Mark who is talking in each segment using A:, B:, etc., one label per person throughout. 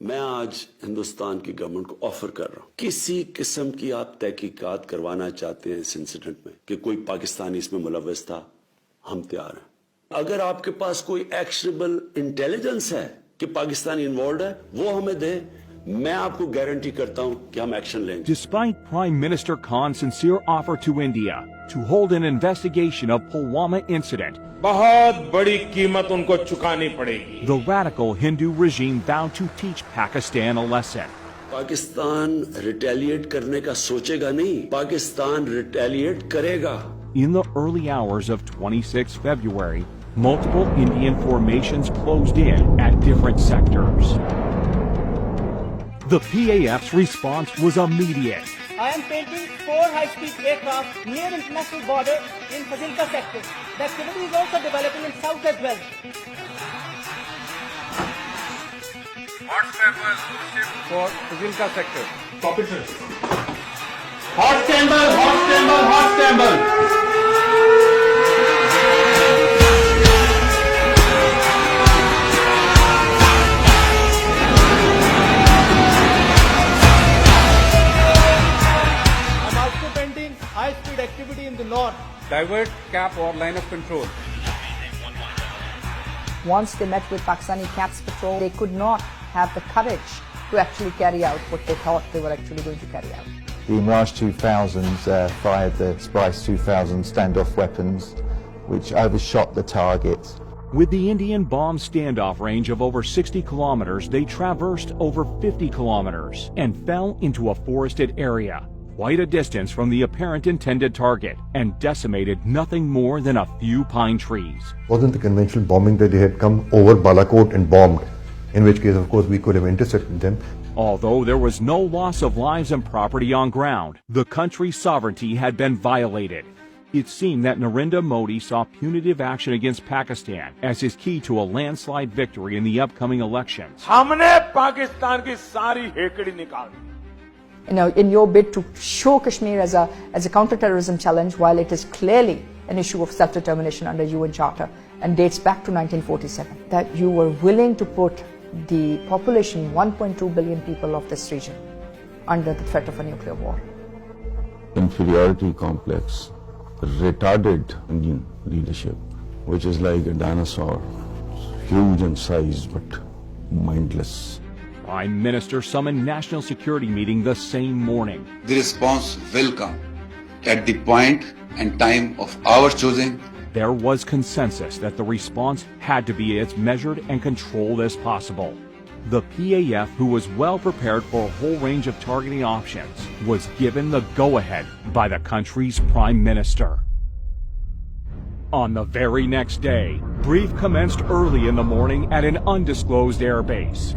A: मैं आज हिंदुस्तान की गवर्नमेंट को ऑफर कर रहा हूं, किसी किस्म की आप तहकीकात करवाना चाहते हैं इस इंसिडेंट में कि कोई पाकिस्तानी इसमें मुलव्वस था, हम तैयार हैं। अगर आपके पास कोई एक्शनेबल इंटेलिजेंस है कि पाकिस्तानी इन्वॉल्व है, वो हमें दे, मैं आपको गारंटी करता हूं कि हम एक्शन लेंगे।
B: Despite Prime Minister Khan's sincere offer to India to hold an investigation of Pulwama incident,
C: बहुत बड़ी कीमत उनको चुकानी पड़ेगी।
B: the radical Hindu regime vowed to teach Pakistan a lesson.
A: Pakistan retaliate करने का सोचेगा नहीं, पाकिस्तान रिटेलिएट करेगा।
B: In the early hours of 26 February, multiple Indian formations closed in at different sectors. The PAF's response was immediate.
D: I am painting 4 high-speed aircraft near international border in Fazilka sector. The activity is also developing in south as well.
C: Hot sample for Fazilka sector. Copy, sir.
E: Hot sample, hot sample, hot sample.
D: High-speed activity in the north.
C: Divert, cap or line of control.
F: Once they met with Pakistani CAPS patrol, they could not have the courage to actually carry out what they thought they were actually going to carry out.
G: The Mirage 2000s fired the Spice 2000 standoff weapons, which overshot the target.
B: With the Indian bomb standoff range of over 60 kilometers, they traversed over 50 kilometers and fell into a forested area, quite a distance from the apparent intended target, and decimated nothing more than a few pine trees.
H: Wasn't the conventional bombing that they had come over Balakot and bombed, in which case, of course, we could have intercepted them.
B: Although there was no loss of lives and property on ground, the country's sovereignty had been violated. It seemed that Narendra Modi saw punitive action against Pakistan as his key to a landslide victory in the upcoming elections.
C: हमने पाकिस्तान की सारी हेकड़ी निकाल दी।
F: In your bid to show Kashmir as a counter-terrorism challenge, while it is clearly an issue of self-determination under UN Charter and dates back to 1947, that you were willing to put the population, 1.2 billion people of this region, under the threat of a nuclear war.
I: Inferiority complex retarded Indian leadership, which is like a dinosaur, huge in size but mindless.
B: Prime Minister summoned National Security meeting the same morning.
J: The response will come at the point and time of our choosing.
B: There was consensus that the response had to be as measured and controlled as possible. The PAF, who was well prepared for a whole range of targeting options, was given the go-ahead by the country's Prime Minister. On the very next day, brief commenced early in the morning at an undisclosed airbase.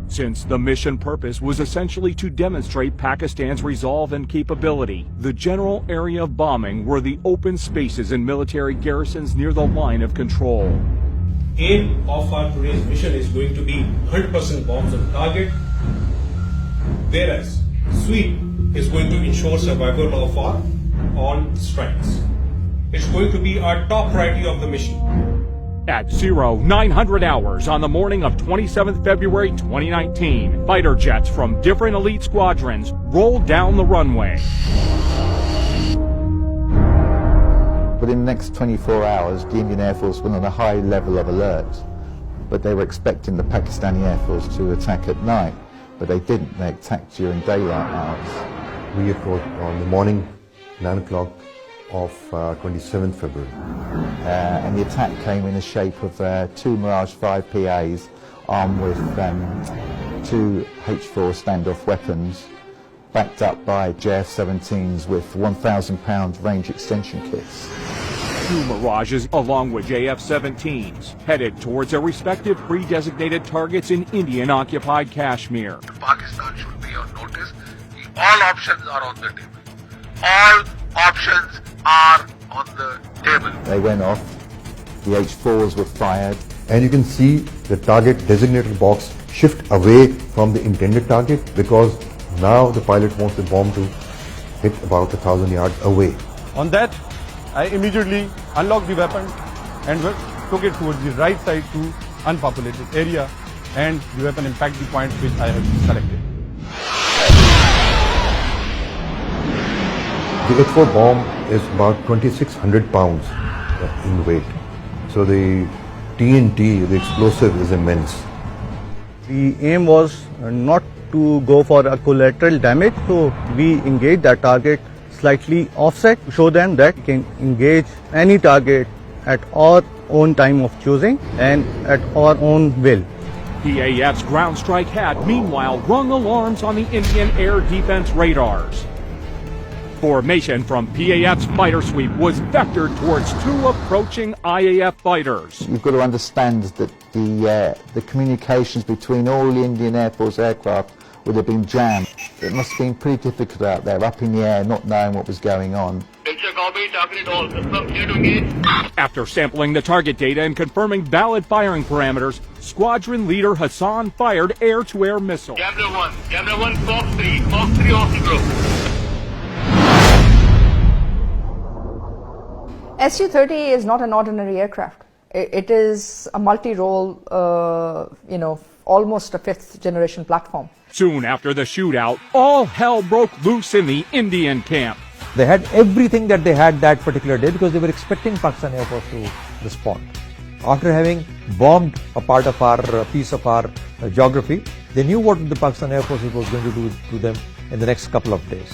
B: Since the mission purpose was essentially to demonstrate Pakistan's resolve and capability, the general area of bombing were the open spaces and military garrisons near the line of control.
K: Aim of our today's mission is going to be 100% bombs on target, whereas sweep is going to ensure survival of our all strikes. It's going to be our top priority of the mission.
B: At 0900 hours on the morning of 27th February 2019, fighter jets from different elite squadrons rolled down the runway.
G: But in the next 24 hours, the Indian Air Force went on a high level of alert. But they were expecting the Pakistani Air Force to attack at night, but they didn't. They attacked during daylight hours.
H: We approached on the morning, 9 o'clock of 27th February.
G: And the attack came in the shape of 2 Mirage 5 PAs armed with 2 H4 standoff weapons, backed up by JF-17s with 1,000-pound range extension kits.
B: 2 Mirages along with JF-17s headed towards their respective pre-designated targets in Indian-occupied Kashmir.
J: Pakistan should be on notice. All options are on the table. All options are on the table.
G: They went off, the H4s were fired.
H: And you can see the target designated box shift away from the intended target because now the pilot wants the bomb to hit about 1,000 yards away.
L: On that, I immediately unlocked the weapon and took it towards the right side to unpopulated area and you have an impact the point which I have selected.
H: The H4 bomb is about 2,600 pounds in weight. So the TNT, the explosive, is immense.
M: The aim was not to go for a collateral damage, so we engaged that target slightly offset to show them that we can engage any target at our own time of choosing and at our own will.
B: PAF's ground strike had, meanwhile, rung alarms on the Indian air defense radars. Formation from PAF's fighter sweep was vectored towards two approaching IAF fighters.
G: You've got to understand that the communications between all the Indian Air Force aircraft would have been jammed. It must have been pretty difficult out there, up in the air, not knowing what was going on.
B: After sampling the target data and confirming valid firing parameters, squadron leader Hassan fired air-to-air missiles.
J: Camera 1, Fox 3 off the group.
F: Su-30 is not an ordinary aircraft. It is a multi-role, almost a fifth-generation platform.
B: Soon after the shootout, all hell broke loose in the Indian camp.
N: They had everything that they had that particular day because they were expecting Pakistan Air Force to respond. After having bombed a part of our piece of our geography, they knew what the Pakistan Air Force was going to do to them in the next couple of days.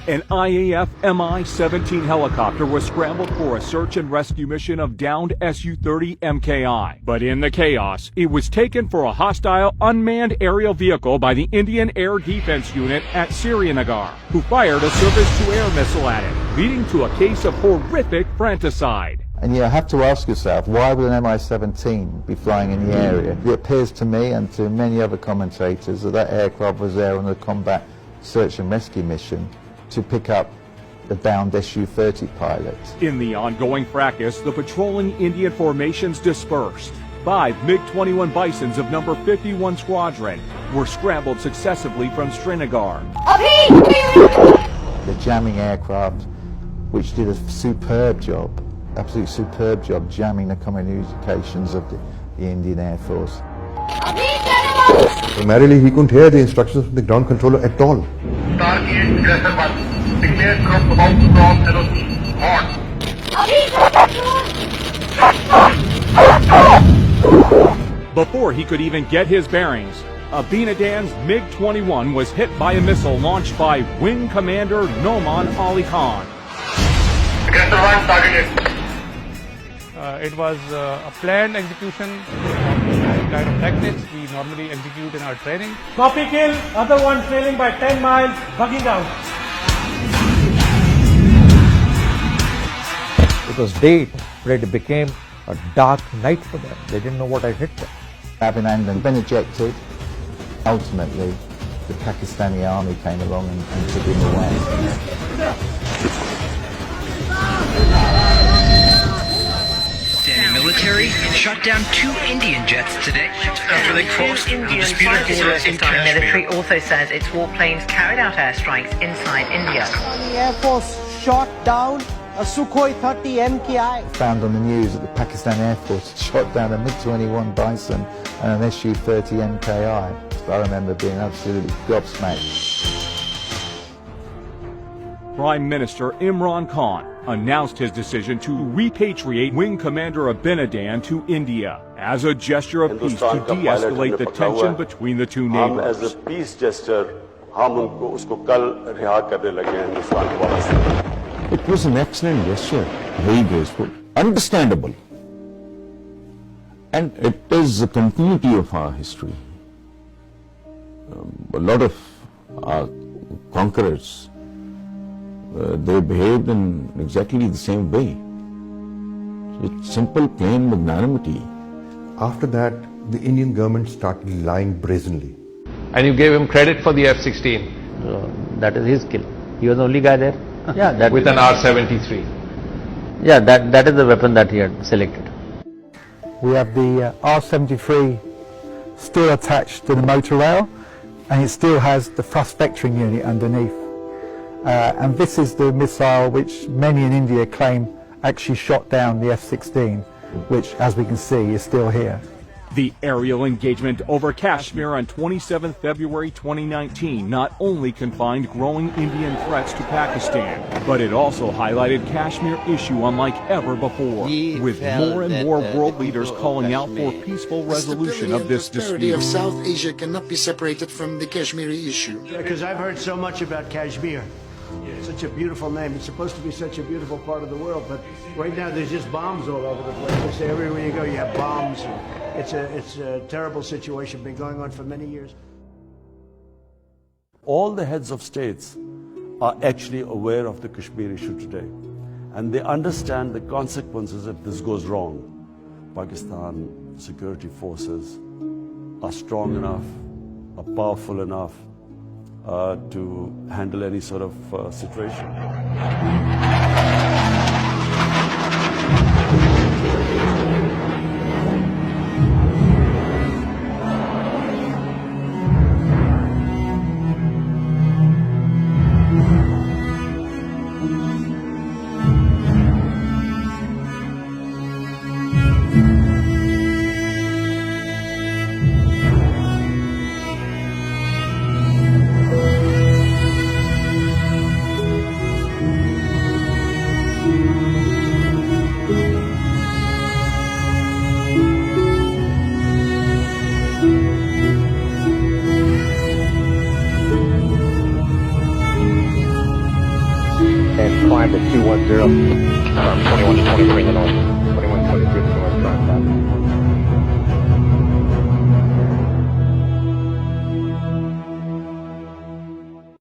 B: An IAF Mi-17 helicopter was scrambled for a search and rescue mission of downed Su-30 MKI. But in the chaos, it was taken for a hostile unmanned aerial vehicle by the Indian Air Defense Unit at Srinagar, who fired a surface-to-air missile at it, leading to a case of horrific fratricide.
G: And you have to ask yourself, why would an Mi-17 be flying in the area? It appears to me and to many other commentators that that aircraft was there on a combat search and rescue mission to pick up the downed Su-30 pilot.
B: In the ongoing fracas, the patrolling Indian formations dispersed. 5 MiG-21 Bisons of number 51 Squadron were scrambled successively from Srinagar.
G: The jamming aircraft, which did a superb job, absolutely superb job jamming the communications of the Indian Air Force.
H: Primarily, he couldn't hear the instructions from the ground controller at all.
J: Target Aggressor 1. Declare troops about to cross LOC.
B: On. Before he could even get his bearings, Abinadan's MiG-21 was hit by a missile launched by Wing Commander Noman Ali Khan.
J: Aggressor 1 targeted.
K: It was a planned execution of kind of tactics we normally execute in our training.
D: Copy kill, other one trailing by 10 miles, bugging out.
N: It was day, but it became a dark night for them. They didn't know what had hit them.
G: Abhinandan been ejected. Ultimately, the Pakistani army came along and took him away.
O: Military shot down 2 Indian jets today after they crossed the disputed border in
P: Pakistani military
O: Kashmir.
P: also says its warplanes carried out airstrikes inside India.
D: The Air Force shot down a Sukhoi 30 MKI.
G: Found on the news that the Pakistan Air Force shot down a MiG-21 Bison and an Su-30 MKI. So I remember being absolutely gobsmacked.
B: Prime Minister Imran Khan announced his decision to repatriate Wing Commander Abinadan to India as a gesture of peace to de-escalate the tension between the two neighbors.
A: As a peace gesture,
I: It was an excellent gesture, very graceful, understandable. And it is the continuity of our history. A lot of our conquerors, they behaved in exactly the same way. It's simple, plain magnanimity.
H: After that, the Indian government started lying brazenly.
E: And you gave him credit for the F-16.
Q: That is his skill. He was the only guy there. Yeah, that
E: with an R-73.
Q: Yeah, that is the weapon that he had selected.
M: We have the R-73 still attached to the motor rail, and it still has the thrust vectoring unit underneath. And this is the missile which many in India claim actually shot down the F-16.
G: which, as we can see, is still here.
B: The aerial engagement over Kashmir on 27 February 2019 not only confined growing Indian threats to Pakistan, but it also highlighted Kashmir issue unlike ever before, with more and more world leaders calling out for peaceful resolution of this dispute.
R: of South Asia cannot be separated from the Kashmiri issue.
S: Because I've heard so much about Kashmir. Such a beautiful name. It's supposed to be such a beautiful part of the world, but right now there's just bombs all over the place. Everywhere you go, you have bombs. It's a terrible situation, been going on for many years.
A: All the heads of states are actually aware of the Kashmir issue today, and they understand the consequences if this goes wrong. Pakistan security forces are strong enough, are powerful enough to handle any sort of situation.
T: And climb at 210, 21 to 23 in the north.